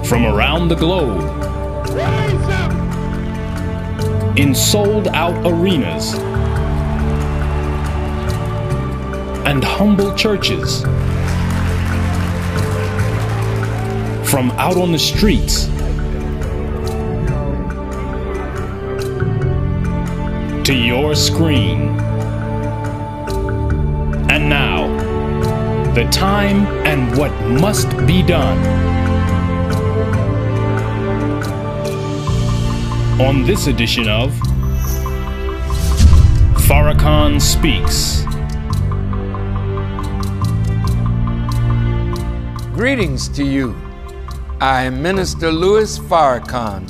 from around the globe in sold-out arenas and humble churches, from out on the streets to your screen. And now, the time and what must be done. On this edition of Farrakhan Speaks. Greetings to you. I am Minister Louis Farrakhan,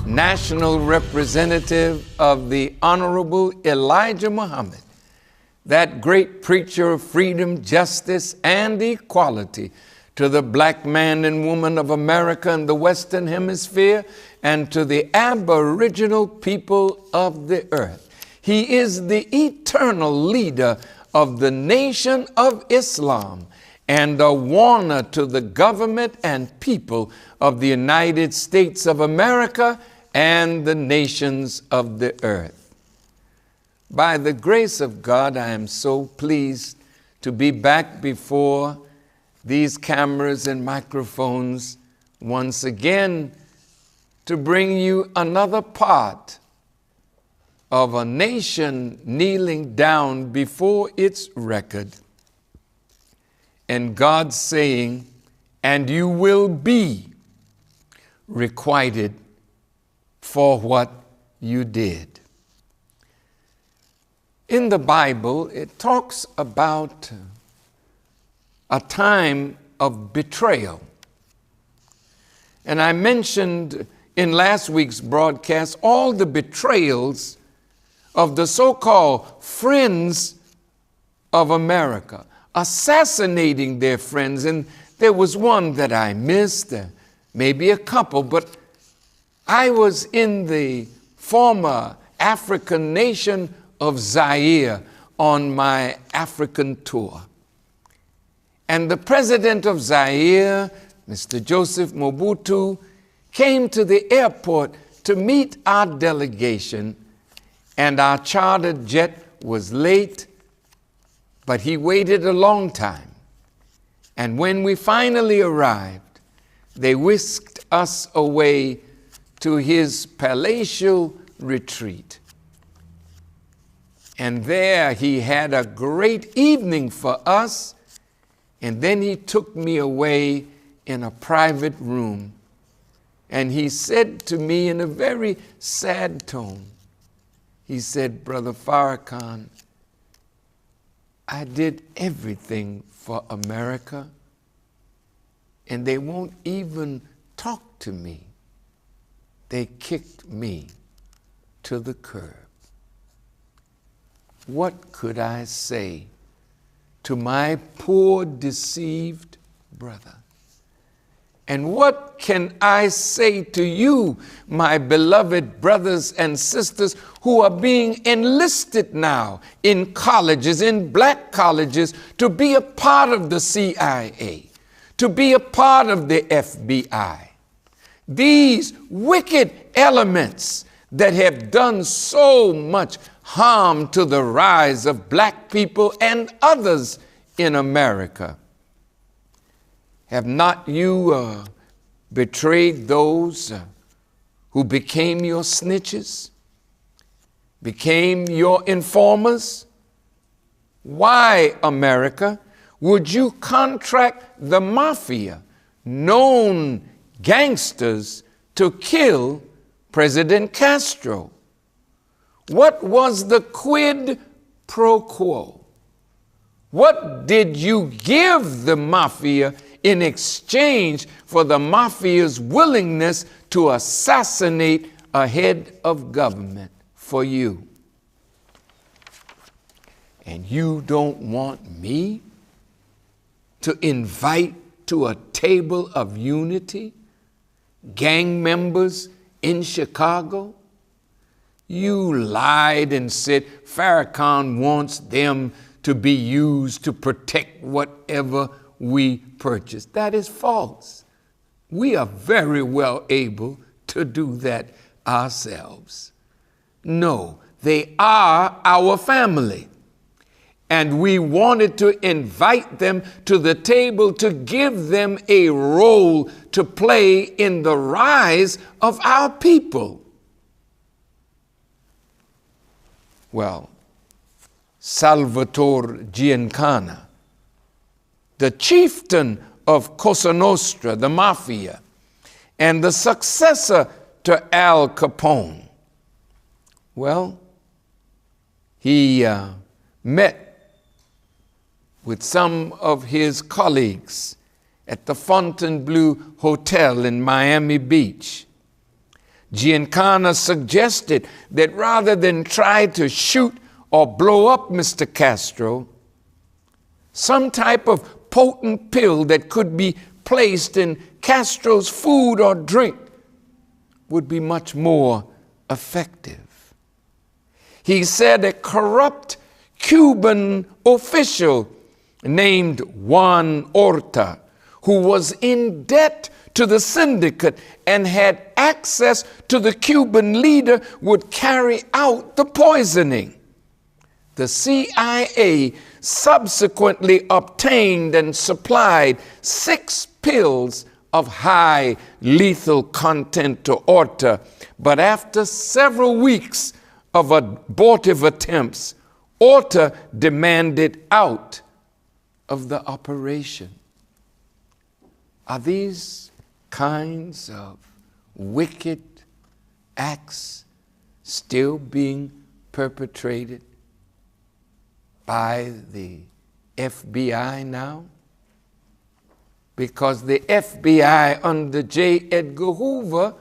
National Representative of the Honorable Elijah Muhammad, that great preacher of freedom, justice, and equality to the black man and woman of America and the Western Hemisphere, and to the aboriginal people of the earth. He is the eternal leader of the nation of Islam and a warner to the government and people of the United States of America and the nations of the earth. By the grace of God, I am so pleased to be back before these cameras and microphones once again to bring you another part of a nation kneeling down before its record, and God saying, "And you will be requited for what you did." In the Bible, it talks about a time of betrayal. And I mentioned in last week's broadcast all the betrayals of the so-called friends of America, assassinating their friends. And there was one that I missed, maybe a couple, but I was in the former African nation of Zaire on my African tour. And the president of Zaire, Mr. Joseph Mobutu, came to the airport to meet our delegation, and our chartered jet was late, but he waited a long time. And when we finally arrived, they whisked us away to his palatial retreat. And there he had a great evening for us, and then he took me away in a private room. And he said to me in a very sad tone, he said, "Brother Farrakhan, I did everything for America, and they won't even talk to me. They kicked me to the curb." What could I say to my poor, deceived brother? And what can I say to you, my beloved brothers and sisters who are being enlisted now in colleges, in black colleges, to be a part of the CIA, to be a part of the FBI? These wicked elements that have done so much harm to the rise of black people and others in America. Have not you betrayed those who became your snitches, became your informers? Why, America, would you contract the mafia, known gangsters, to kill President Castro? What was the quid pro quo? What did you give the mafia in exchange for the mafia's willingness to assassinate a head of government for you? And you don't want me to invite to a table of unity gang members in Chicago? You lied and said Farrakhan wants them to be used to protect whatever we purchase. That is false. We are very well able to do that ourselves. No, they are our family. And we wanted to invite them to the table to give them a role to play in the rise of our people. Well, Salvatore Giancana, the chieftain of Cosa Nostra, the mafia, and the successor to Al Capone, well, he met with some of his colleagues at the Fontainebleau Hotel in Miami Beach. Giancana suggested that rather than try to shoot or blow up Mr. Castro, some type of potent pill that could be placed in Castro's food or drink would be much more effective. He said a corrupt Cuban official named Juan Orta, who was in debt to the syndicate and had access to the Cuban leader, would carry out the poisoning. The CIA subsequently obtained and supplied 6 pills of high lethal content to Orta, but after several weeks of abortive attempts, Orta demanded out of the operation. Are these kinds of wicked acts still being perpetrated by the FBI now? Because the FBI under J. Edgar Hoover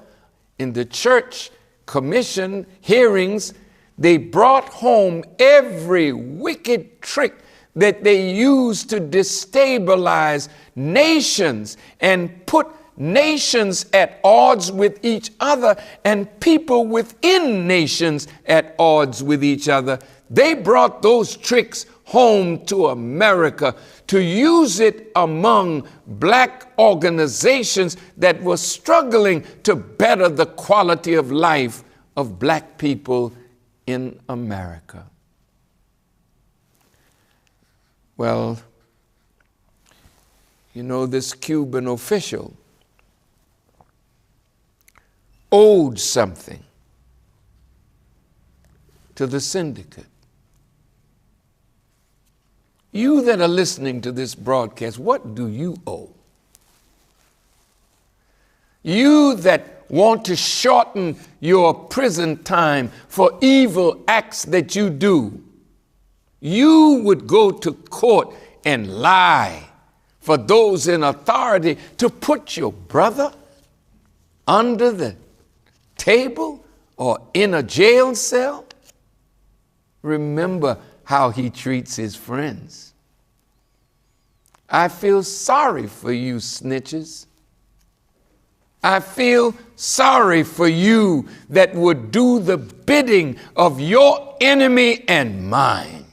in the Church Commission hearings, they brought home every wicked trick that they used to destabilize nations and put nations at odds with each other and people within nations at odds with each other. They brought those tricks home to America to use it among black organizations that were struggling to better the quality of life of black people in America. Well, you know, this Cuban official owed something to the syndicate. You that are listening to this broadcast, what do you owe? You that want to shorten your prison time for evil acts that you do, you would go to court and lie for those in authority to put your brother under the table or in a jail cell? Remember how he treats his friends. I feel sorry for you, snitches. I feel sorry for you that would do the bidding of your enemy and mine.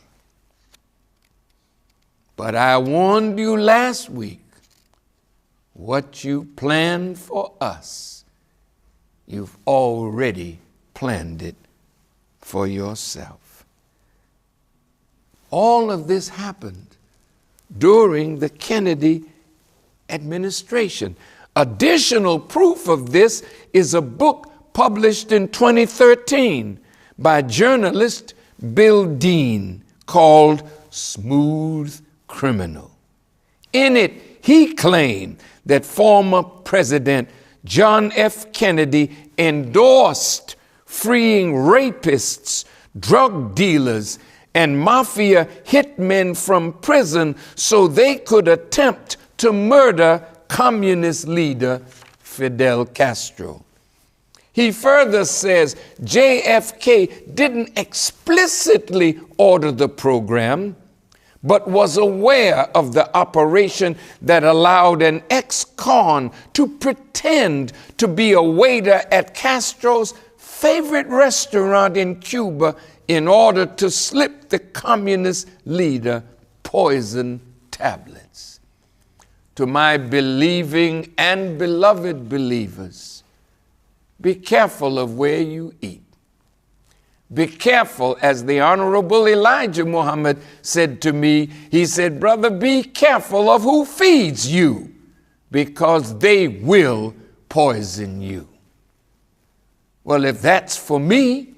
But I warned you last week, what you planned for us, you've already planned it for yourself. All of this happened during the Kennedy administration. Additional proof of this is a book published in 2013 by journalist Bill Dean called Smooth Criminal. In it, he claimed that former President John F. Kennedy endorsed freeing rapists, drug dealers, and mafia hitmen from prison so they could attempt to murder communist leader Fidel Castro. He further says JFK didn't explicitly order the program, but was aware of the operation that allowed an ex-con to pretend to be a waiter at Castro's favorite restaurant in Cuba in order to slip the communist leader poison tablets. to my believing and beloved believers, be careful of where you eat. Be careful, as the Honorable Elijah Muhammad said to me. He said, brother, be careful of who feeds you, because they will poison you. Well, if that's for me,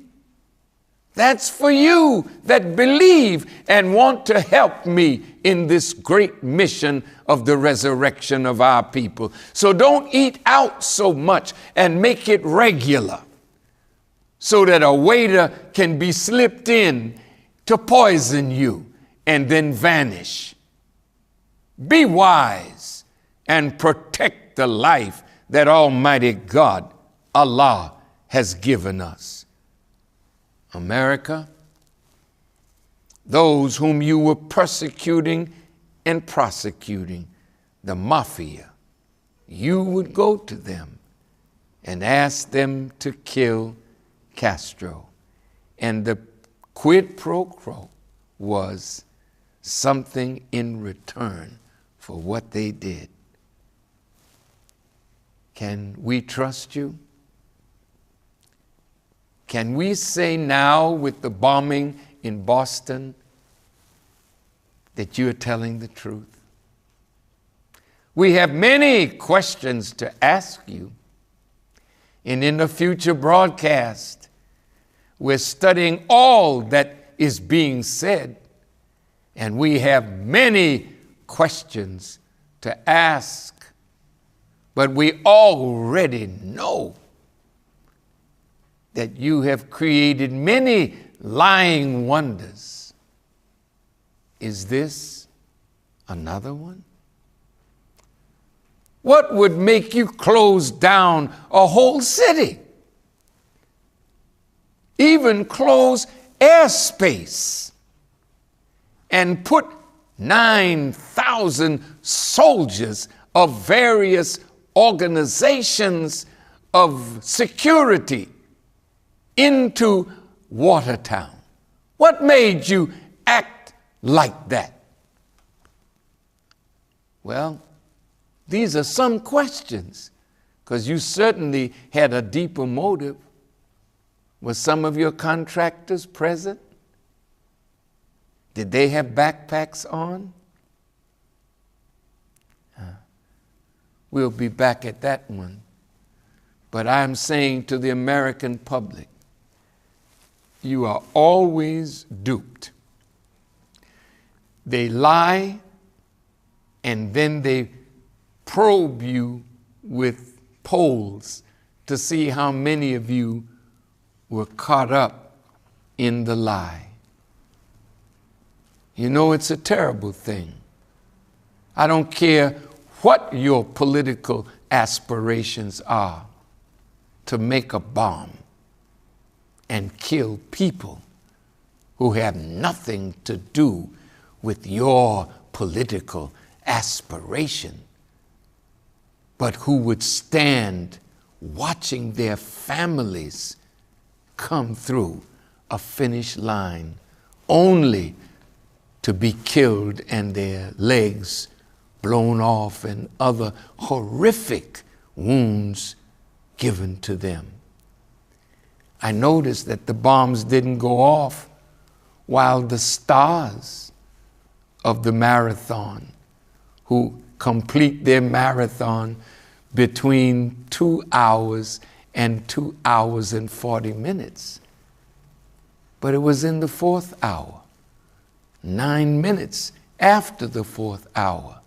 that's for you that believe and want to help me in this great mission of the resurrection of our people. So don't eat out so much, and make it regular, so that a waiter can be slipped in to poison you and then vanish. Be wise and protect the life that Almighty God, Allah, has given us. America, those whom you were persecuting and prosecuting, the mafia, you would go to them and ask them to kill Castro. And the quid pro quo was something in return for what they did. Can we trust you? Can we say now, with the bombing in Boston, that you are telling the truth? We have many questions to ask you. And in the future broadcast, we're studying all that is being said, and we have many questions to ask, but we already know that you have created many lying wonders. Is this another one? What would make you close down a whole city? Even close airspace and put 9,000 soldiers of various organizations of security into Watertown? What made you act like that? Well, these are some questions, because you certainly had a deeper motive. Were some of your contractors present? Did they have backpacks on? We'll be back at that one. But I'm saying to the American public, you are always duped. They lie, and then they probe you with polls to see how many of you were caught up in the lie. You know, it's a terrible thing. I don't care what your political aspirations are, to make a bomb and kill people who have nothing to do with your political aspiration, but who would stand watching their families come through a finish line only to be killed and their legs blown off and other horrific wounds given to them. I noticed that the bombs didn't go off while the stars of the marathon, who complete their marathon between 2 hours and 2 hours and 40 minutes. But it was in the 4th hour, 9 minutes after the 4th hour,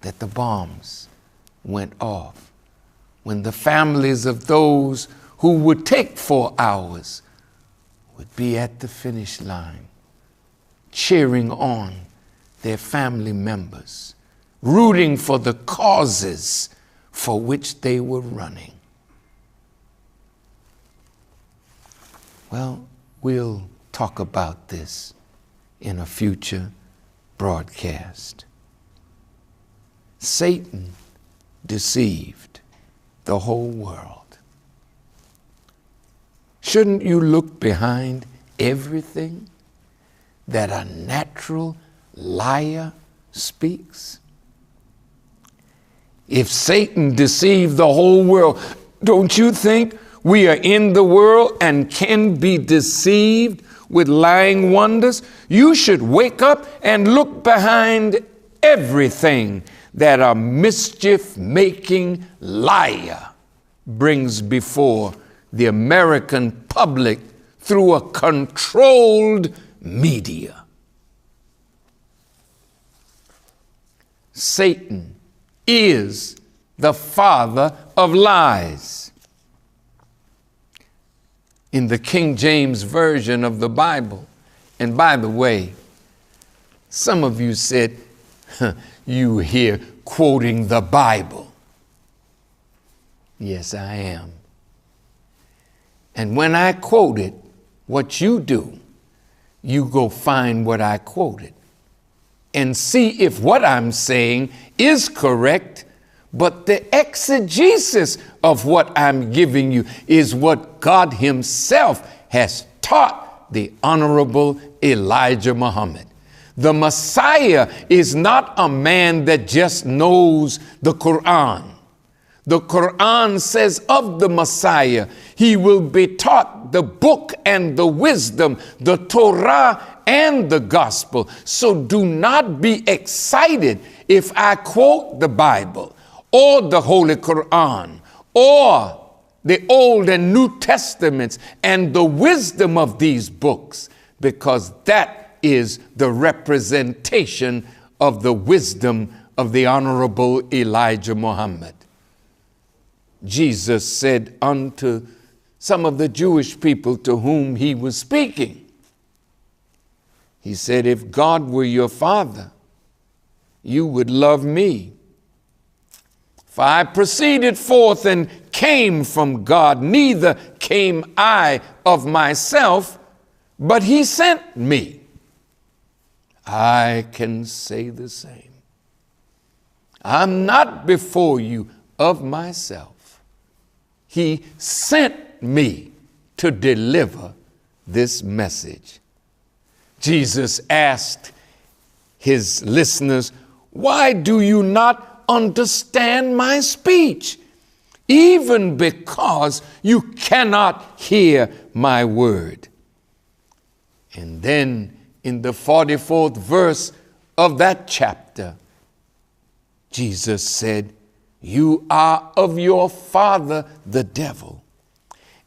that the bombs went off, when the families of those who would take 4 hours would be at the finish line, cheering on their family members, rooting for the causes for which they were running. Well, we'll talk about this in a future broadcast. Satan deceived the whole world. Shouldn't you look behind everything that a natural liar speaks? If Satan deceived the whole world, don't you think we are in the world and can be deceived with lying wonders? You should wake up and look behind everything that a mischief-making liar brings before the American public through a controlled media. Satan is the father of lies. In the King James Version of the Bible, and by the way, some of you said, you here quoting the Bible. Yes, I am. And when I quote it, what you do, you go find what I quoted and see if what I'm saying is correct, but the exegesis of what I'm giving you is what God himself has taught the Honorable Elijah Muhammad. The Messiah is not a man that just knows the Quran. The Quran says of the Messiah, he will be taught the book and the wisdom, the Torah and the gospel. So do not be excited if I quote the Bible or the Holy Quran or the Old and New Testaments and the wisdom of these books, because that is the representation of the wisdom of the Honorable Elijah Muhammad. Jesus said unto some of the Jewish people to whom he was speaking, he said, if God were your father, you would love me. For I proceeded forth and came from God, neither came I of myself, but he sent me. I can say the same. I'm not before you of myself. He sent me to deliver this message. Jesus asked his listeners, why do you not understand my speech? Even because you cannot hear my word. And then in the 44th verse of that chapter, Jesus said, you are of your father, the devil,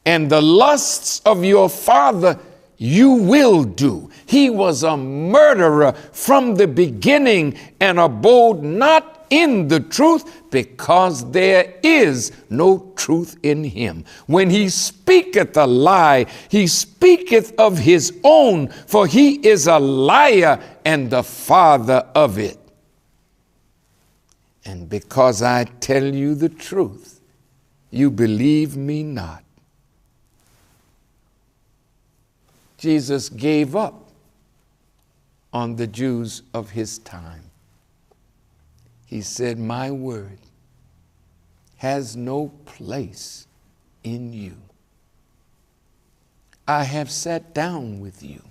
and the lusts of your father you will do. He was a murderer from the beginning and abode not in the truth, because there is no truth in him. When he speaketh a lie, he speaketh of his own, for he is a liar and the father of it. And because I tell you the truth, you believe me not. Jesus gave up on the Jews of his time. He said, my word has no place in you. I have sat down with you.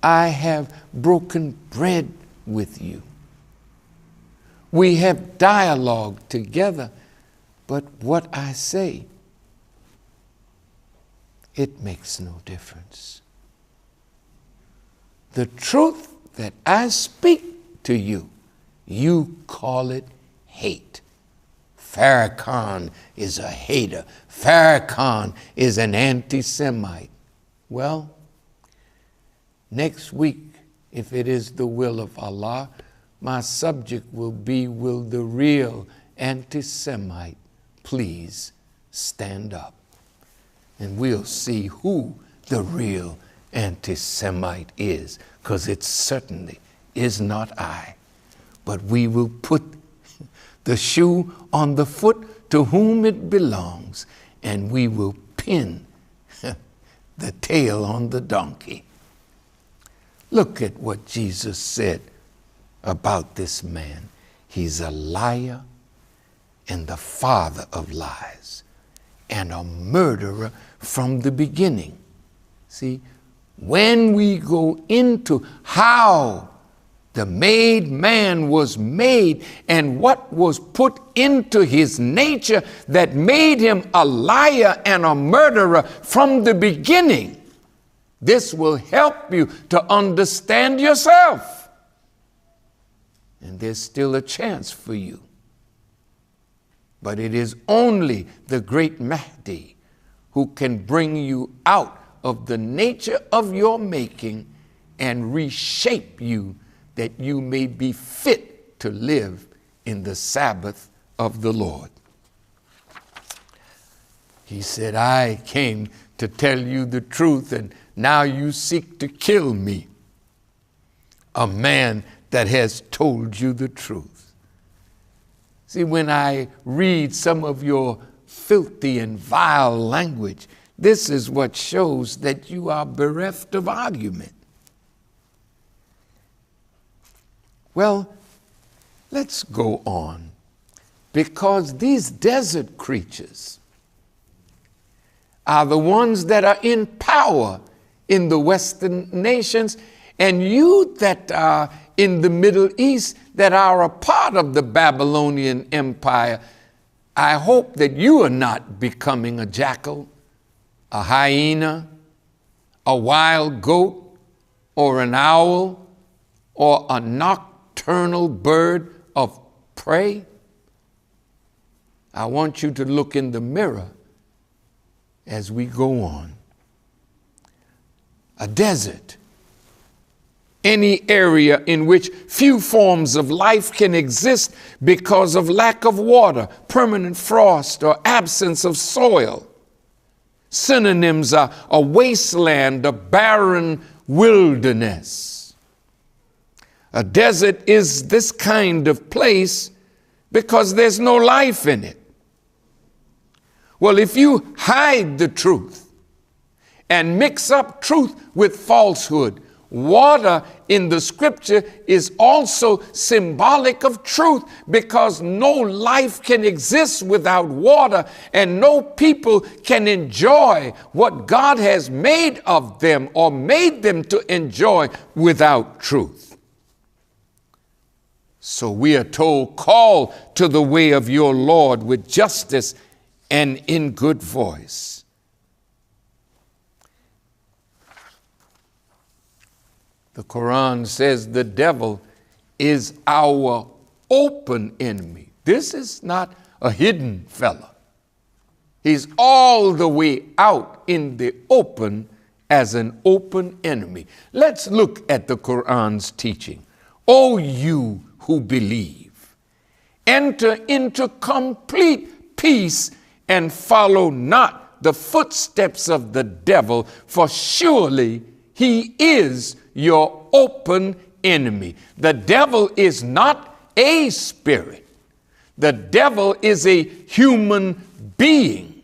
I have broken bread with you. We have dialogue together, but what I say, it makes no difference. The truth that I speak to you, you call it hate. Farrakhan is a hater. Farrakhan is an anti-Semite. Well, next week, if it is the will of Allah, my subject will be, will the real anti-Semite please stand up? And we'll see who the real anti-Semite is, because it certainly is not I. But we will put the shoe on the foot to whom it belongs, and we will pin the tail on the donkey. Look at what Jesus said about this man. He's a liar and the father of lies and a murderer from the beginning. See, when we go into how The made man was made, and what was put into his nature that made him a liar and a murderer from the beginning. This will help you to understand yourself. And there's still a chance for you. But it is only the great Mahdi who can bring you out of the nature of your making and reshape you, that you may be fit to live in the Sabbath of the Lord. He said, I came to tell you the truth, and now you seek to kill me, a man that has told you the truth. See, when I read some of your filthy and vile language, this is what shows that you are bereft of argument. Well, let's go on, because these desert creatures are the ones that are in power in the Western nations, and you that are in the Middle East that are a part of the Babylonian Empire, I hope that you are not becoming a jackal, a hyena, a wild goat, or an owl, or a nocturnal bird of prey. I want you to look in the mirror as we go on. A desert, any area in which few forms of life can exist because of lack of water, permanent frost, or absence of soil. Synonyms are a wasteland, a barren wilderness. A desert is this kind of place because there's no life in it. Well, if you hide the truth and mix up truth with falsehood, water in the scripture is also symbolic of truth, because no life can exist without water, and no people can enjoy what God has made of them or made them to enjoy without truth. So we are told, call to the way of your Lord with justice and in good voice. The Quran says the devil is our open enemy. This is not a hidden fella. He's all the way out in the open as an open enemy. Let's look at the Quran's teaching. O you who believe, enter into complete peace and follow not the footsteps of the devil, for surely he is your open enemy. The devil is not a spirit. The devil is a human being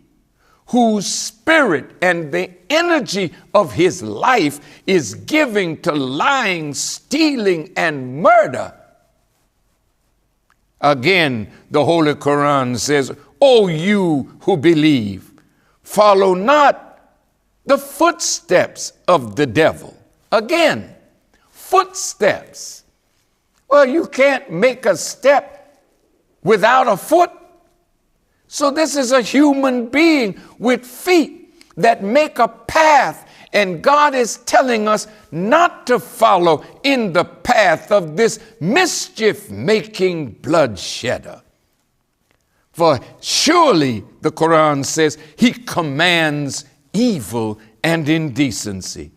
whose spirit and the energy of his life is giving to lying, stealing, and murder. Again, the Holy Quran says, O you who believe, follow not the footsteps of the devil. Again, footsteps. Well, you can't make a step without a foot. So this is a human being with feet that make a path, and God is telling us not to follow in the path of this mischief-making bloodshedder. For surely, the Quran says, he commands evil and indecency.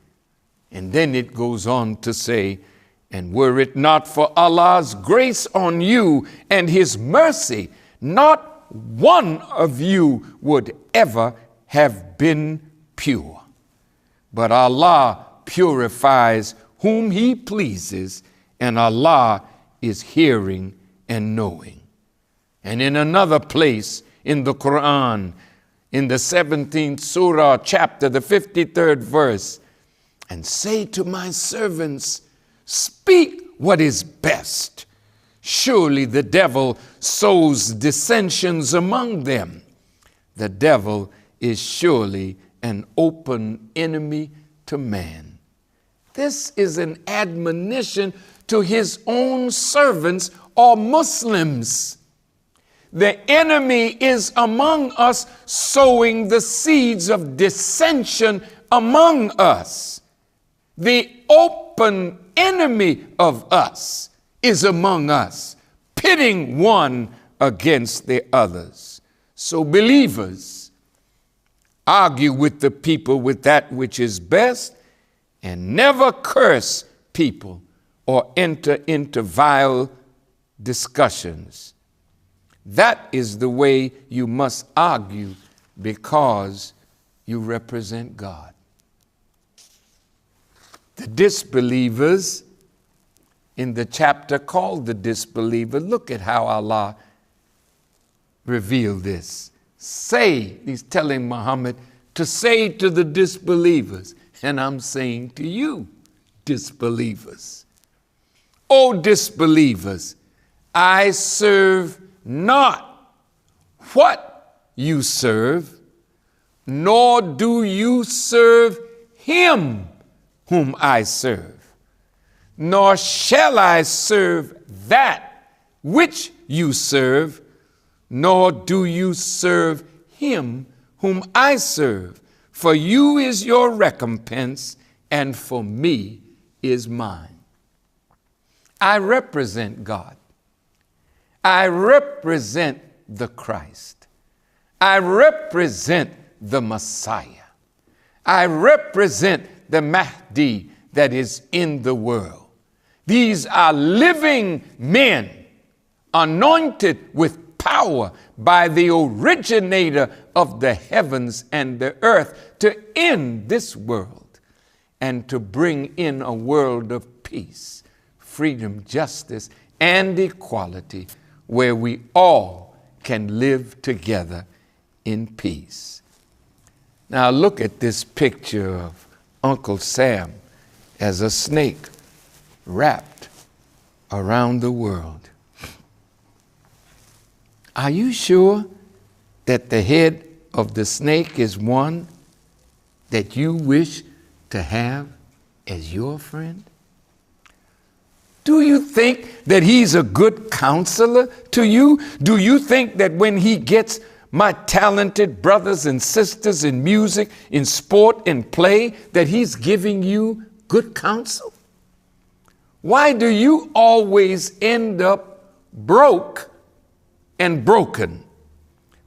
And then it goes on to say, and were it not for Allah's grace on you and his mercy, not one of you would ever have been pure. But Allah purifies whom he pleases, and Allah is hearing and knowing. And in another place in the Quran, in the 17th surah chapter, the 53rd verse, and say to my servants, speak what is best. Surely the devil sows dissensions among them. The devil is surely an open enemy to man. This is an admonition to his own servants or Muslims. The enemy is among us, sowing the seeds of dissension among us. The open enemy of us is among us, pitting one against the others. So believers, argue with the people with that which is best, and never curse people or enter into vile discussions. That is the way you must argue, because you represent God. The disbelievers, in the chapter called the disbeliever, look at how Allah revealed this. Say, he's telling Muhammad to say to the disbelievers, and I'm saying to you, disbelievers, O disbelievers, I serve not what you serve, nor do you serve him whom I serve, nor shall I serve that which you serve, nor do you serve him whom I serve. For you is your recompense, and for me is mine. I represent God. I represent the Christ. I represent the Messiah. I represent the Mahdi that is in the world. These are living men, anointed with power by the originator of the heavens and the earth, to end this world and to bring in a world of peace, freedom, justice, and equality, where we all can live together in peace. Now look at this picture of Uncle Sam as a snake wrapped around the world. Are you sure that the head of the snake is one that you wish to have as your friend? Do you think that he's a good counselor to you? Do you think that when he gets my talented brothers and sisters in music, in sport, and play, that he's giving you good counsel? Why do you always end up broke and broken,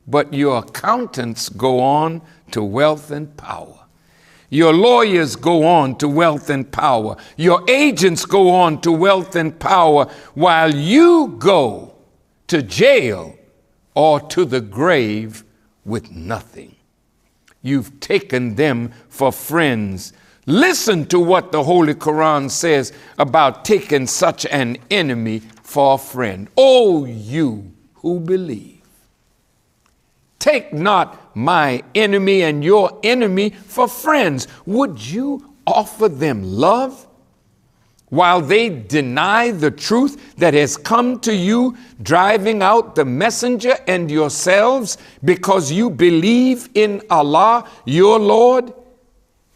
but your accountants go on to wealth and power? Your lawyers go on to wealth and power. Your agents go on to wealth and power, while you go to jail or to the grave with nothing. You've taken them for friends. Listen to what the Holy Quran says about taking such an enemy for a friend. O you who believe, take not my enemy and your enemy for friends. Would you offer them love while they deny the truth that has come to you, driving out the messenger and yourselves, because you believe in Allah, your Lord?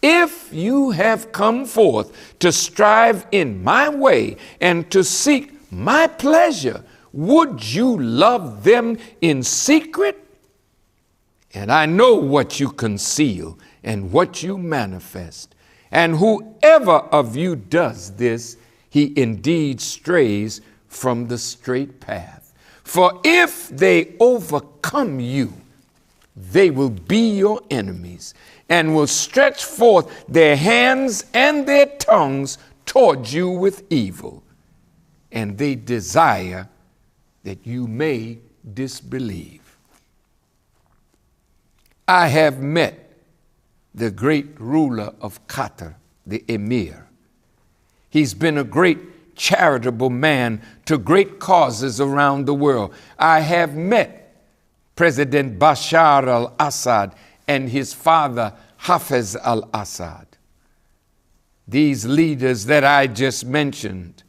If you have come forth to strive in my way and to seek my pleasure, would you love them in secret? And I know what you conceal and what you manifest. And whoever of you does this, he indeed strays from the straight path. For if they overcome you, they will be your enemies, and will stretch forth their hands and their tongues towards you with evil. And they desire that you may disbelieve. I have met the great ruler of Qatar, the emir. He's been a great charitable man to great causes around the world. I have met President Bashar al-Assad and his father Hafez al-Assad. These leaders that I just mentioned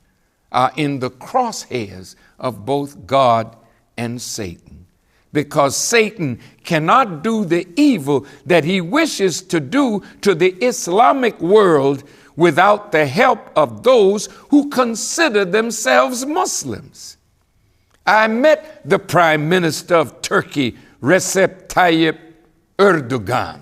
are in the crosshairs of both God and Satan, because Satan cannot do the evil that he wishes to do to the Islamic world without the help of those who consider themselves Muslims. I met the Prime Minister of Turkey, Recep Tayyip Erdogan.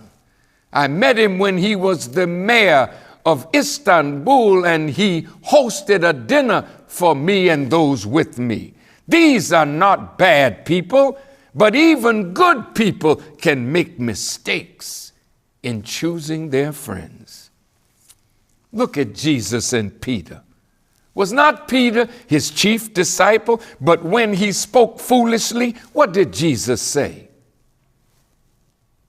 I met him when he was the mayor of Istanbul, and he hosted a dinner for me and those with me. These are not bad people, but even good people can make mistakes in choosing their friends. Look at Jesus and Peter. Was not Peter his chief disciple? But when he spoke foolishly, what did Jesus say?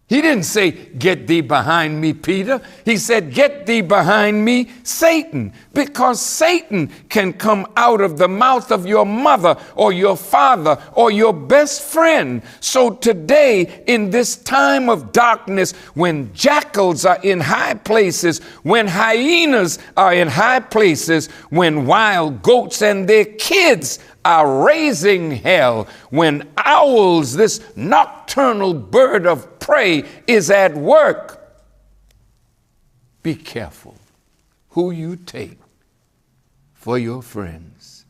He didn't say, "Get thee behind me, Peter." He said, "Get thee behind me, Satan," because Satan can come out of the mouth of your mother or your father or your best friend. So today, in this time of darkness, when jackals are in high places, when hyenas are in high places, when wild goats and their kids are raising hell, when owls, this nocturnal bird of prey, is at work, be careful who you take for your friends.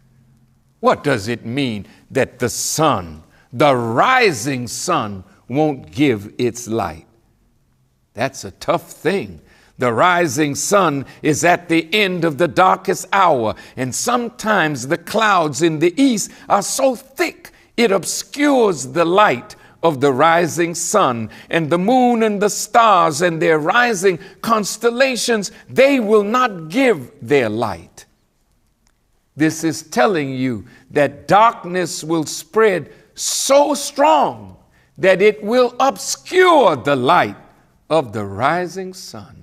What does it mean that the sun, the rising sun, won't give its light? That's a tough thing. The rising sun is at the end of the darkest hour, and sometimes the clouds in the east are so thick it obscures the light of the rising sun, and the moon and the stars and their rising constellations, they will not give their light. This is telling you that darkness will spread so strong that it will obscure the light of the rising sun.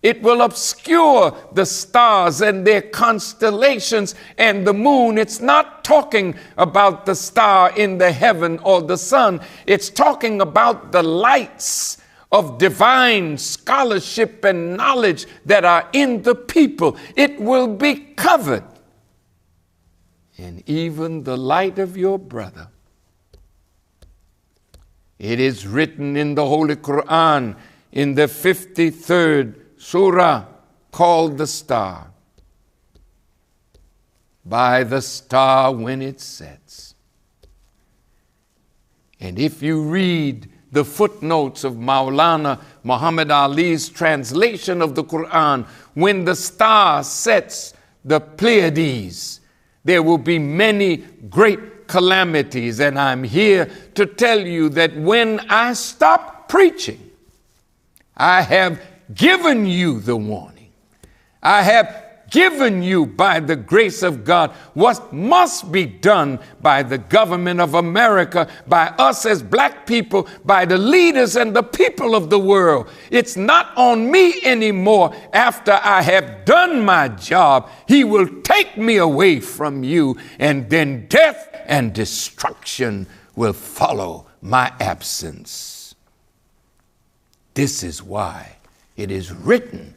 It will obscure the stars and their constellations and the moon. It's not talking about the star in the heaven or the sun. It's talking about the lights of divine scholarship and knowledge that are in the people. It will be covered. And even the light of your brother. It is written in the Holy Quran in the 53rd Surah called the star. By the star when it sets. And if you read the footnotes of Maulana Muhammad Ali's translation of the Quran, when the star sets the Pleiades, there will be many great calamities. And I'm here to tell you that when I stop preaching, I have given you the warning. I have given you, by the grace of God, what must be done by the government of America, by us as black people, by the leaders and the people of the world. It's not on me anymore. After I have done my job, he will take me away from you, and then death and destruction will follow my absence. This is why it is written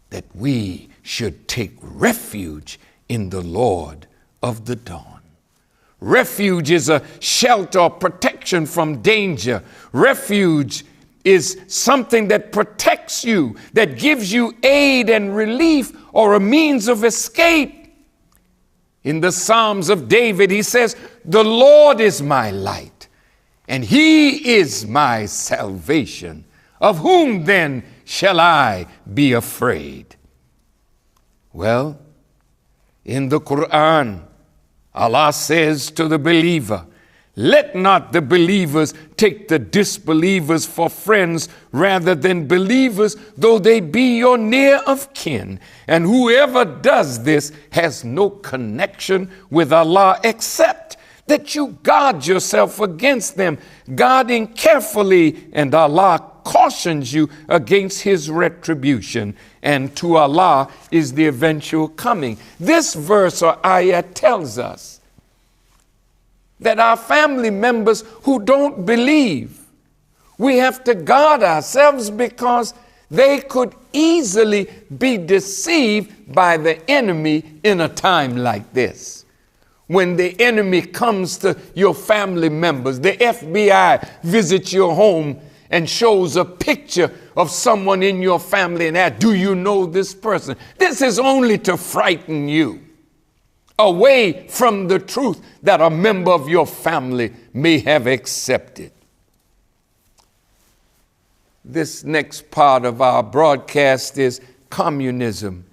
that we should take refuge in the Lord of the dawn. Refuge is a shelter or protection from danger. Refuge is something that protects you, that gives you aid and relief or a means of escape. In the Psalms of David, he says, "The Lord is my light, and he is my salvation. Of whom then shall I be afraid?" Well, in the Quran, Allah says to the believer, "Let not the believers take the disbelievers for friends rather than believers, though they be your near of kin. And whoever does this has no connection with Allah except that you guard yourself against them, guarding carefully, and Allah cautions you against his retribution, and to Allah is the eventual coming." This verse or ayah tells us that our family members who don't believe, we have to guard ourselves because they could easily be deceived by the enemy in a time like this. When the enemy comes to your family members, the FBI visits your home, and shows a picture of someone in your family and asks, do you know this person? This is only to frighten you away from the truth that a member of your family may have accepted. This next part of our broadcast is communism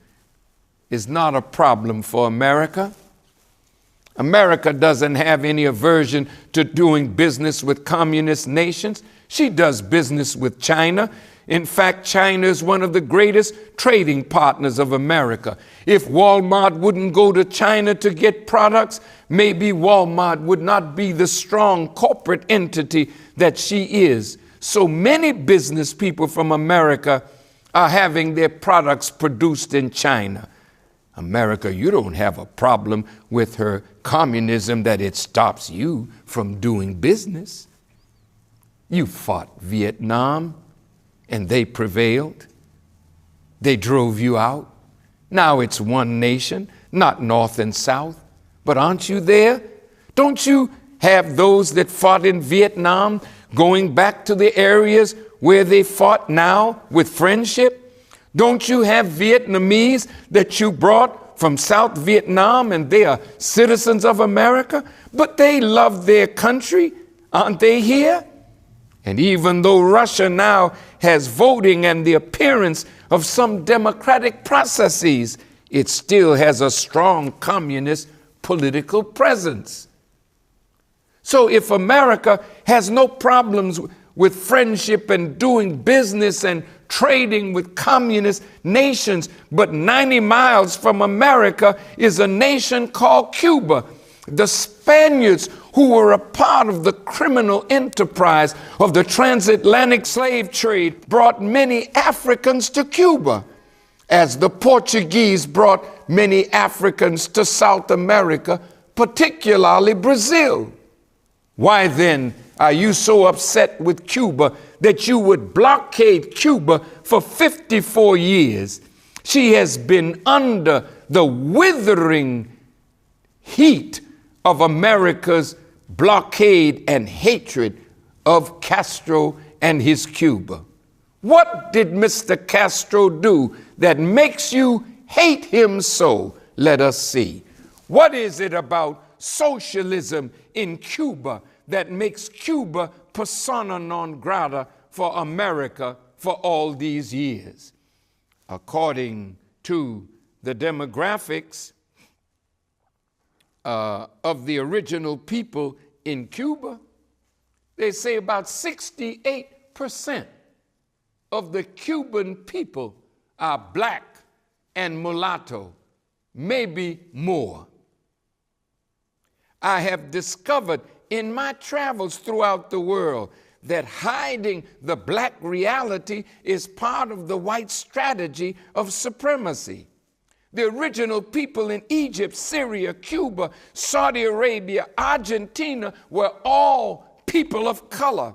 is not a problem for America. America doesn't have any aversion to doing business with communist nations. She does business with China. In fact, China is one of the greatest trading partners of America. If Walmart wouldn't go to China to get products, maybe Walmart would not be the strong corporate entity that she is. So many business people from America are having their products produced in China. America, you don't have a problem with her communism that it stops you from doing business. You fought Vietnam and they prevailed. They drove you out. Now it's one nation, not North and South. But aren't you there? Don't you have those that fought in Vietnam going back to the areas where they fought now with friendship? Don't you have Vietnamese that you brought from South Vietnam and they are citizens of America? But they love their country, aren't they here? And even though Russia now has voting and the appearance of some democratic processes, it still has a strong communist political presence. So if America has no problems with friendship and doing business and trading with communist nations, but 90 miles from America is a nation called Cuba. The Spaniards, who were a part of the criminal enterprise of the transatlantic slave trade, brought many Africans to Cuba, as the Portuguese brought many Africans to South America, particularly Brazil. Why then are you so upset with Cuba that you would blockade Cuba for 54 years? She has been under the withering heat of America's blockade and hatred of Castro and his Cuba. What did Mr. Castro do that makes you hate him so? Let us see. What is it about socialism in Cuba that makes Cuba persona non grata for America for all these years? According to the demographics of the original people in Cuba, they say about 68% of the Cuban people are black and mulatto, maybe more. I have discovered in my travels throughout the world that hiding the black reality is part of the white strategy of supremacy. The original people in Egypt, Syria, Cuba, Saudi Arabia, Argentina were all people of color.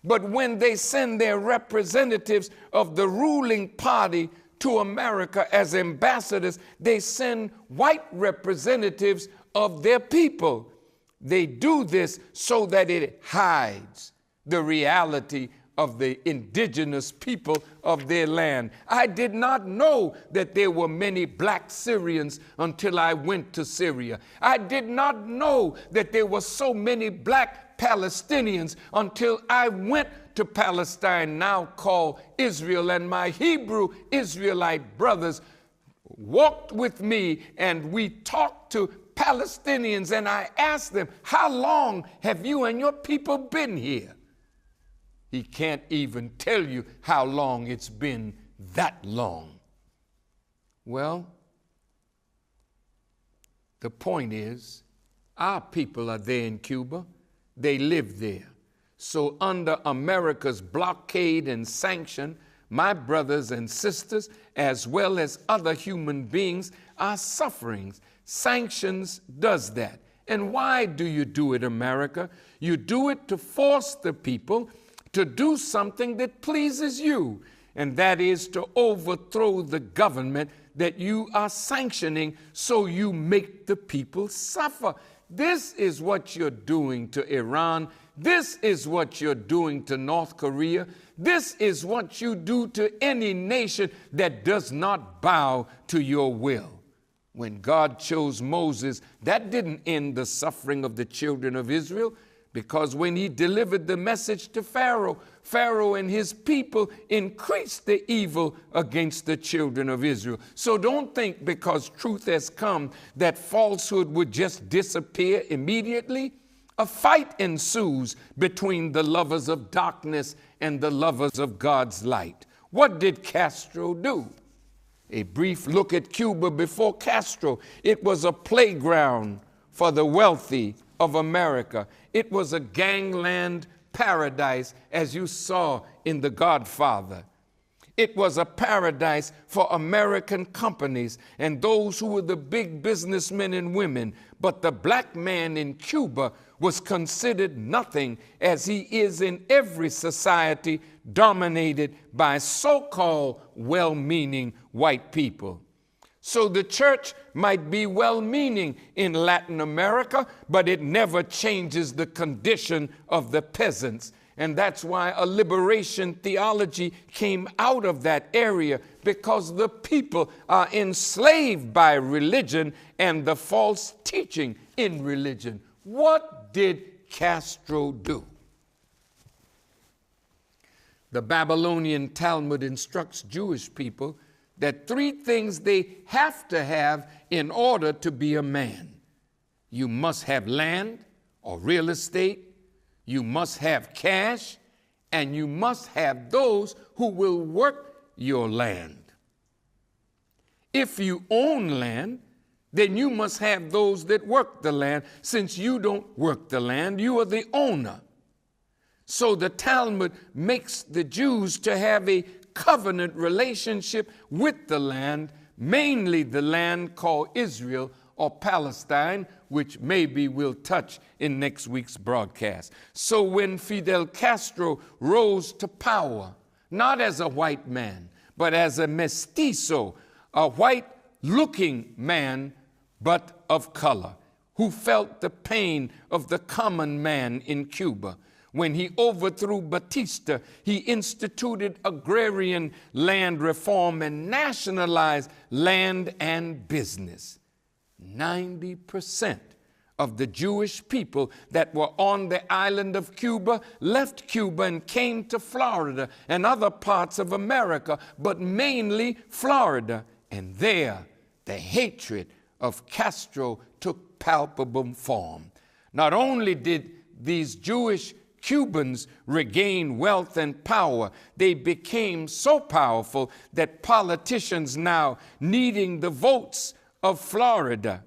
But when they send their representatives of the ruling party to America as ambassadors, they send white representatives of their people. They do this so that it hides the reality of the indigenous people of their land. I did not know that there were many black Syrians until I went to Syria. I did not know that there were so many black Palestinians until I went to Palestine, now called Israel, and my Hebrew Israelite brothers walked with me and we talked to Palestinians, and I asked them, how long have you and your people been here? He can't even tell you how long it's been that long. Well, the point is, our people are there in Cuba. They live there. So under America's blockade and sanction, my brothers and sisters, as well as other human beings, are suffering. Sanctions does that. And why do you do it, America? You do it to force the people to do something that pleases you, and that is to overthrow the government that you are sanctioning, so you make the people suffer. This is what you're doing to Iran. This is what you're doing to North Korea. This is what you do to any nation that does not bow to your will. When God chose Moses, that didn't end the suffering of the children of Israel, because when he delivered the message to Pharaoh, Pharaoh and his people increased the evil against the children of Israel. So don't think because truth has come that falsehood would just disappear immediately. A fight ensues between the lovers of darkness and the lovers of God's light. What did Castro do? A brief look at Cuba before Castro. It was a playground for the wealthy of America. It was a gangland paradise, as you saw in The Godfather. It was a paradise for American companies and those who were the big businessmen and women. But the black man in Cuba was considered nothing, as he is in every society dominated by so-called well-meaning white people. So the church might be well-meaning in Latin America, but it never changes the condition of the peasants. And that's why a liberation theology came out of that area, because the people are enslaved by religion and the false teaching in religion. What did Castro do? The Babylonian Talmud instructs Jewish people that 3 things they have to have in order to be a man. You must have land or real estate, you must have cash, and you must have those who will work your land. If you own land, then you must have those that work the land. Since you don't work the land, you are the owner. So the Talmud makes the Jews to have a covenant relationship with the land, mainly the land called Israel or Palestine, which maybe we'll touch in next week's broadcast. So when Fidel Castro rose to power, not as a white man, but as a mestizo, a white-looking man, but of color, who felt the pain of the common man in Cuba. When he overthrew Batista, he instituted agrarian land reform and nationalized land and business. 90% of the Jewish people that were on the island of Cuba left Cuba and came to Florida and other parts of America, but mainly Florida. And there, the hatred of Castro took palpable form. Not only did these Jewish Cubans regain wealth and power, they became so powerful that politicians now, needing the votes of Florida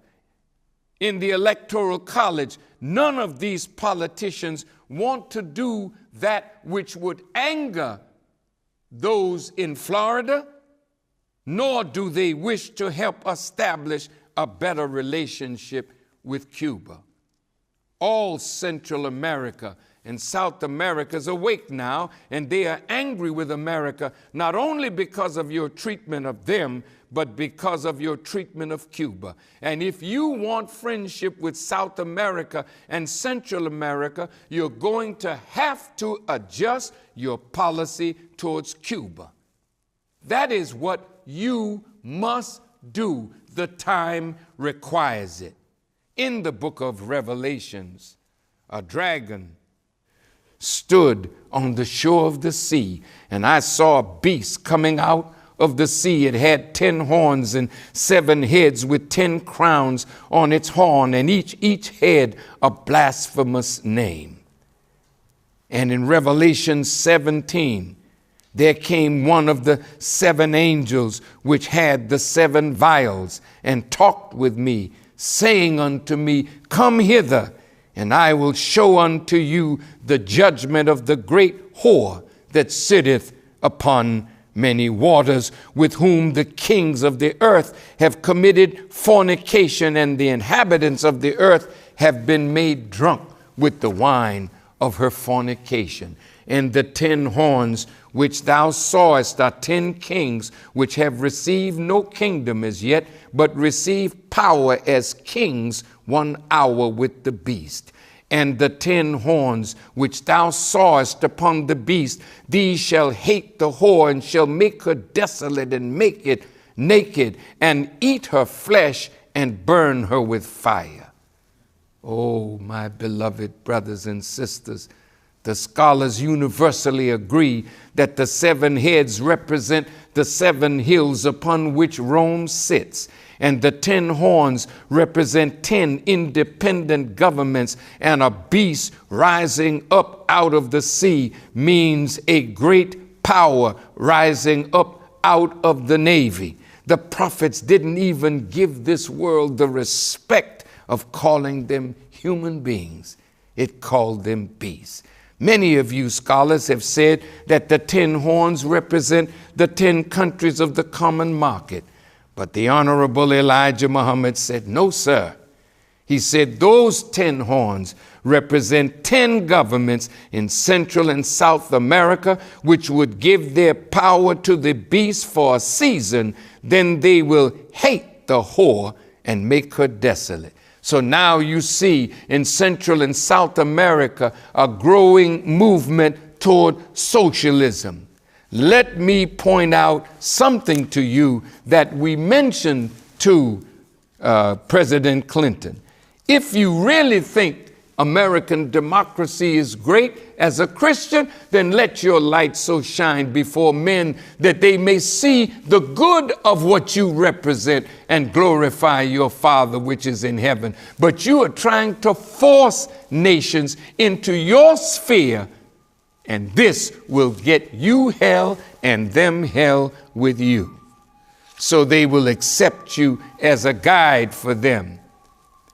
in the Electoral College, none of these politicians want to do that which would anger those in Florida, nor do they wish to help establish a better relationship with Cuba. All Central America and South America is awake now, and they are angry with America, not only because of your treatment of them, but because of your treatment of Cuba. And if you want friendship with South America and Central America, you're going to have to adjust your policy towards Cuba. That is what you must do. The time requires it. In the book of Revelations, a dragon stood on the shore of the sea, and I saw a beast coming out of the sea. It had 10 horns and 7 heads with 10 crowns on its horn, and each head a blasphemous name. And in Revelation 17, there came one of the 7 angels which had the 7 vials, and talked with me, saying unto me, Come hither, and I will show unto you the judgment of the great whore that sitteth upon many waters, with whom the kings of the earth have committed fornication, and the inhabitants of the earth have been made drunk with the wine of her fornication. And the 10 horns which thou sawest are 10 kings, which have received no kingdom as yet, but receive power as kings 1 hour with the beast. And the 10 horns which thou sawest upon the beast, these shall hate the whore, and shall make her desolate, and make it naked, and eat her flesh, and burn her with fire. Oh, my beloved brothers and sisters, the scholars universally agree that the 7 heads represent the 7 hills upon which Rome sits, and the 10 horns represent 10 independent governments, and a beast rising up out of the sea means a great power rising up out of the navy. The prophets didn't even give this world the respect of calling them human beings. It called them beasts. Many of you scholars have said that the 10 horns represent the 10 countries of the common market. But the Honorable Elijah Muhammad said, no, sir. He said those 10 horns represent 10 governments in Central and South America, which would give their power to the beast for a season. Then they will hate the whore and make her desolate. So now you see in Central and South America a growing movement toward socialism. Let me point out something to you that we mentioned to President Clinton. If you really think American democracy is great as a Christian, then let your light so shine before men that they may see the good of what you represent and glorify your Father which is in heaven. But you are trying to force nations into your sphere, and this will get you hell and them hell with you. So they will accept you as a guide for them.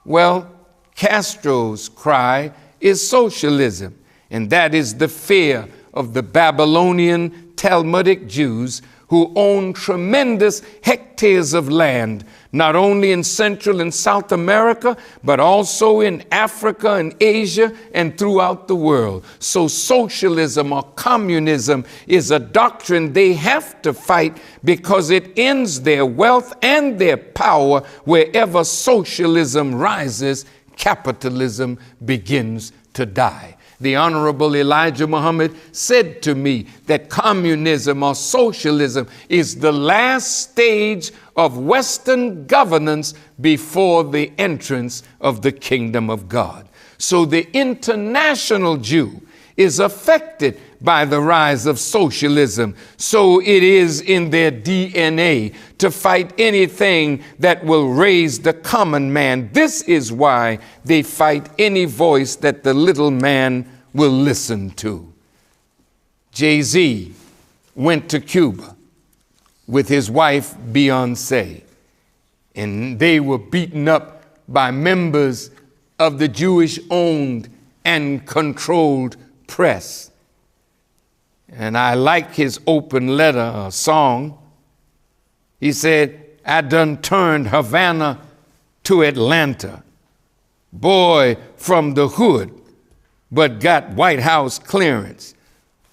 Well, Castro's cry is socialism, and that is the fear of the Babylonian Talmudic Jews who own tremendous hectares of land, not only in Central and South America, but also in Africa and Asia and throughout the world. So socialism or communism is a doctrine they have to fight because it ends their wealth and their power. Wherever socialism rises, capitalism begins to die. The Honorable Elijah Muhammad said to me that communism or socialism is the last stage of Western governance before the entrance of the kingdom of God. So the international Jew is affected by the rise of socialism. So it is in their DNA to fight anything that will raise the common man. This is why they fight any voice that the little man will listen to. Jay-Z went to Cuba with his wife Beyonce, and they were beaten up by members of the Jewish-owned and controlled press. And I like his open letter song. He said, I done turned Havana to Atlanta. Boy from the hood, but got White House clearance.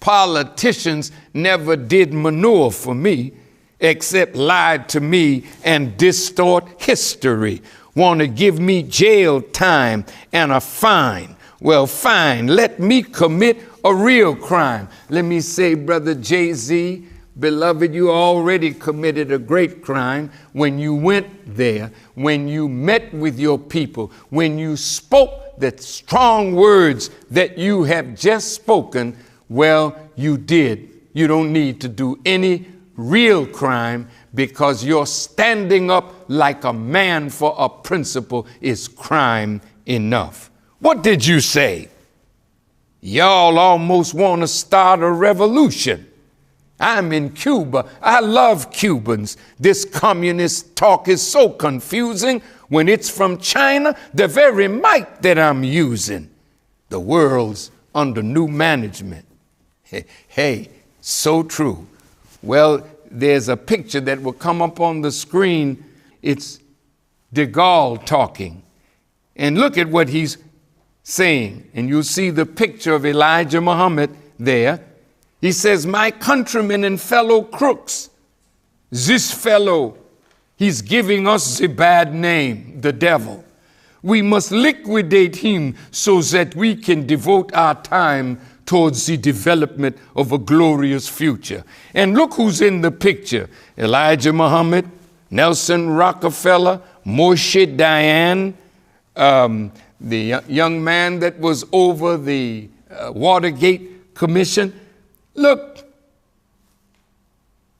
Politicians never did manure for me, except lied to me and distort history. Want to give me jail time and a fine. Well, fine, let me commit a real crime. Let me say, Brother Jay-Z, beloved, you already committed a great crime when you went there, when you met with your people, when you spoke the strong words that you have just spoken. Well, you did. You don't need to do any real crime, because your standing up like a man for a principle is crime enough. What did you say? Y'all almost want to start a revolution. I'm in Cuba. I love Cubans. This communist talk is so confusing when it's from China, the very mic that I'm using. The world's under new management. Hey, so true. Well, there's a picture that will come up on the screen. It's de Gaulle talking. And look at what he's saying. And you'll see the picture of Elijah Muhammad there. He says, my countrymen and fellow crooks, this fellow, he's giving us the bad name, the devil. We must liquidate him so that we can devote our time towards the development of a glorious future. And look who's in the picture. Elijah Muhammad, Nelson Rockefeller, Moshe Dayan, the young man that was over the Watergate Commission. Look,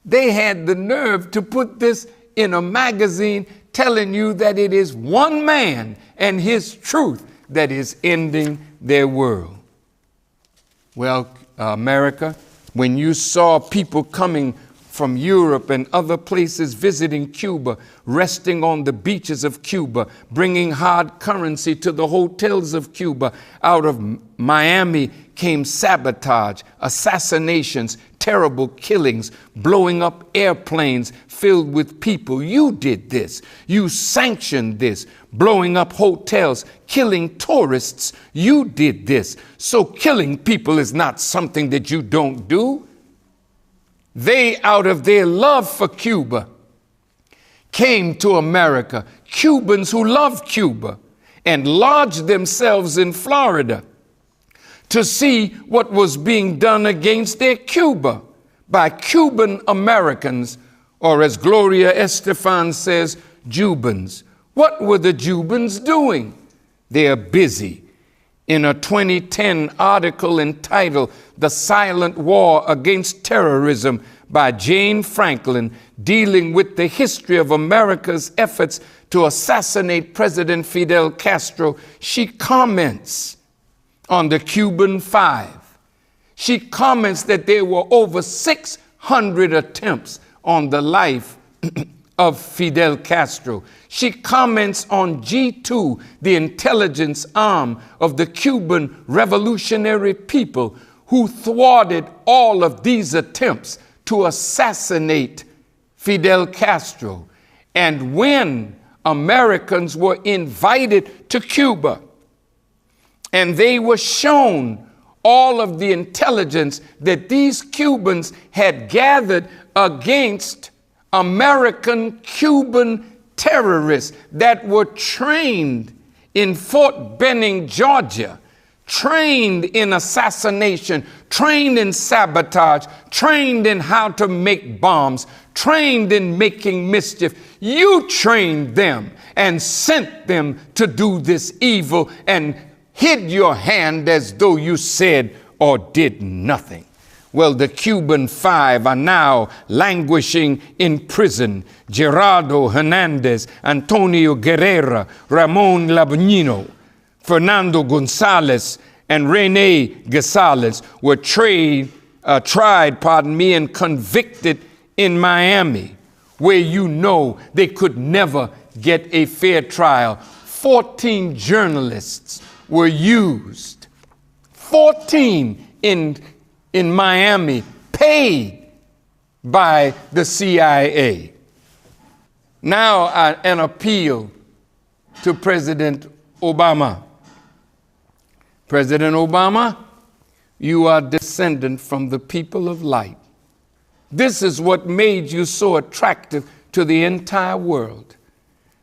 they had the nerve to put this in a magazine telling you that it is one man and his truth that is ending their world. Well, America, when you saw people coming from Europe and other places visiting Cuba, resting on the beaches of Cuba, bringing hard currency to the hotels of Cuba, out of Miami came sabotage, assassinations, terrible killings, blowing up airplanes filled with people. You did this. You sanctioned this. Blowing up hotels, killing tourists. You did this. So killing people is not something that you don't do. They, out of their love for Cuba, came to America. Cubans who love Cuba and lodged themselves in Florida to see what was being done against their Cuba by Cuban Americans, or as Gloria Estefan says, Jubans. What were the Jubans doing? They are busy. In a 2010 article entitled "The Silent War Against Terrorism" by Jane Franklin, dealing with the history of America's efforts to assassinate President Fidel Castro, she comments on the Cuban Five. She comments that there were over 600 attempts on the life of Fidel Castro. She comments on G2, the intelligence arm of the Cuban revolutionary people, who thwarted all of these attempts to assassinate Fidel Castro. And when Americans were invited to Cuba and they were shown all of the intelligence that these Cubans had gathered against American Cuban terrorists that were trained in Fort Benning, Georgia, trained in assassination, trained in sabotage, trained in how to make bombs, trained in making mischief. You trained them and sent them to do this evil and hid your hand as though you said or did nothing. Well, the Cuban Five are now languishing in prison. Gerardo Hernandez, Antonio Guerrera, Ramon Labuñino, Fernando Gonzalez, and Rene Gonzalez were tried, and convicted in Miami, where you know they could never get a fair trial. 14 journalists were used. 14 in Miami, paid by the CIA. Now an appeal to President Obama. President Obama, you are descendant from the people of light. This is what made you so attractive to the entire world.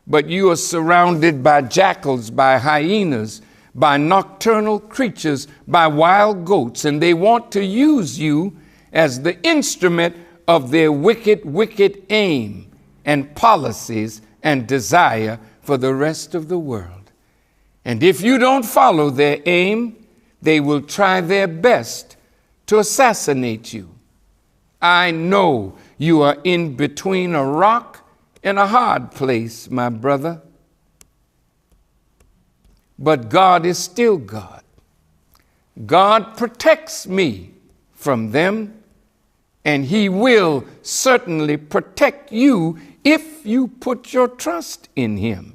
But you are surrounded by jackals, by hyenas, by nocturnal creatures, by wild goats, and they want to use you as the instrument of their wicked, wicked aim and policies and desire for the rest of the world. And if you don't follow their aim, they will try their best to assassinate you. I know you are in between a rock and a hard place, my brother. But God is still God. God protects me from them, and He will certainly protect you if you put your trust in Him.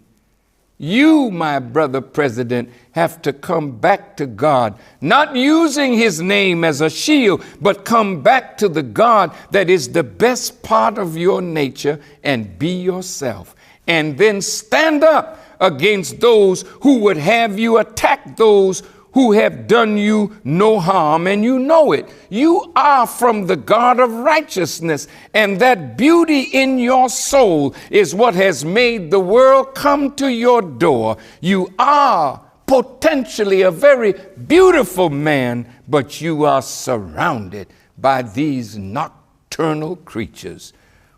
You, my brother president, have to come back to God, not using His name as a shield, but come back to the God that is the best part of your nature and be yourself. And then stand up against those who would have you attack those who have done you no harm, and you know it. You are from the God of righteousness, and that beauty in your soul is what has made the world come to your door. You are potentially a very beautiful man, but you are surrounded by these nocturnal creatures.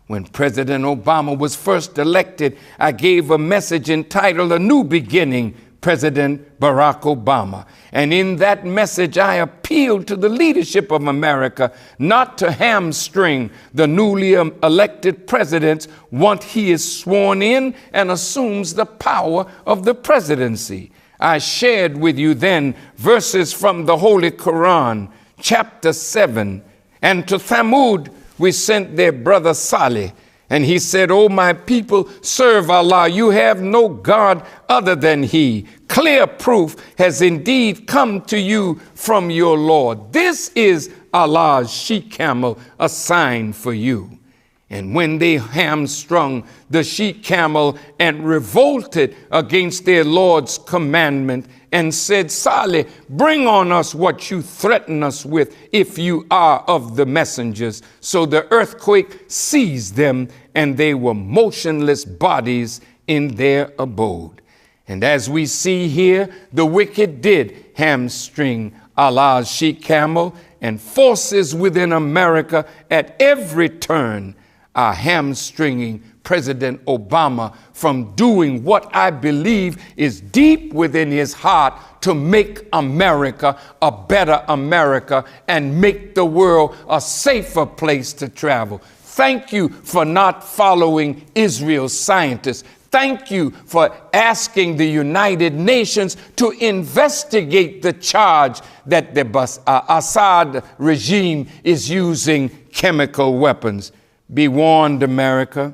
When President Obama was first elected, I gave a message entitled A New Beginning, President Barack Obama. And in that message, I appealed to the leadership of America not to hamstring the newly elected president once he is sworn in and assumes the power of the presidency. I shared with you then verses from the Holy Quran, chapter 7. And to Thamud, we sent their brother Saleh. And he said, "O my people, serve Allah. You have no God other than He. Clear proof has indeed come to you from your Lord. This is Allah's she-camel, a sign for you." And when they hamstrung the she-camel and revolted against their Lord's commandment and said, "Saleh, bring on us what you threaten us with if you are of the messengers." So the earthquake seized them, and they were motionless bodies in their abode. And as we see here, the wicked did hamstring Allah's she-camel, and forces within America at every turn are hamstringing President Obama from doing what I believe is deep within his heart to make America a better America and make the world a safer place to travel. Thank you for not following Israel's scientists. Thank you for asking the United Nations to investigate the charge that the Assad regime is using chemical weapons. Be warned, America.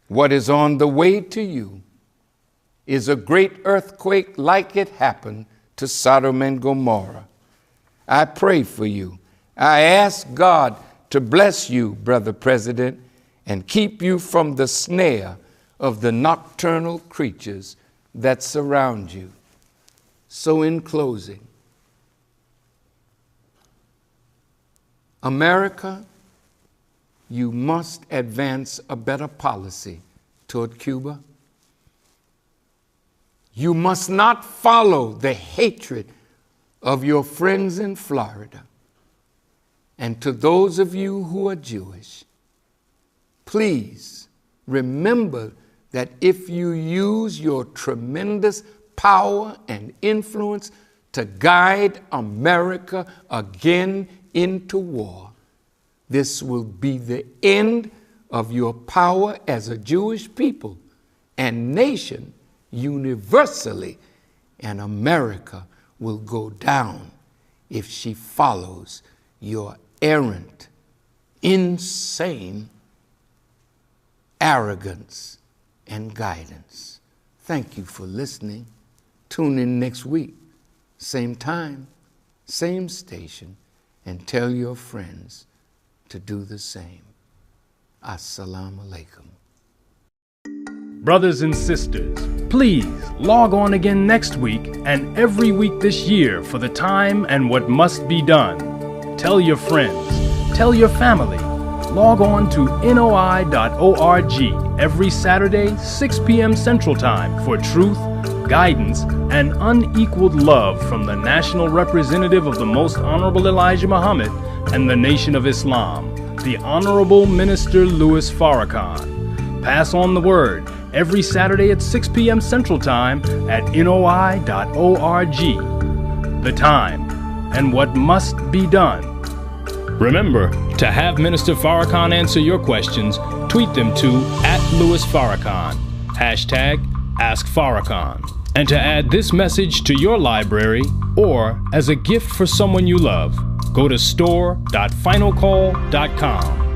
What is on the way to you is a great earthquake like it happened to Sodom and Gomorrah. I pray for you. I ask God to bless you, Brother President, and keep you from the snare of the nocturnal creatures that surround you. So in closing, America, you must advance a better policy toward Cuba. You must not follow the hatred of your friends in Florida. And to those of you who are Jewish, please remember that if you use your tremendous power and influence to guide America again into war, this will be the end of your power as a Jewish people and nation universally, and America will go down if she follows your errant, insane arrogance and guidance. Thank you for listening. Tune in next week, same time, same station, and tell your friends to do the same. Assalamu alaikum. Brothers and sisters, please log on again next week and every week this year for the time and what must be done. Tell your friends, tell your family. Log on to noi.org every Saturday, 6 p.m. Central Time for truth, guidance, and unequaled love from the national representative of the Most Honorable Elijah Muhammad and the Nation of Islam, the Honorable Minister Louis Farrakhan. Pass on the word every Saturday at 6 p.m. Central Time at noi.org. The time and what must be done. Remember, to have Minister Farrakhan answer your questions, tweet them to @LouisFarrakhan, #AskFarrakhan. And to add this message to your library or as a gift for someone you love, go to store.finalcall.com.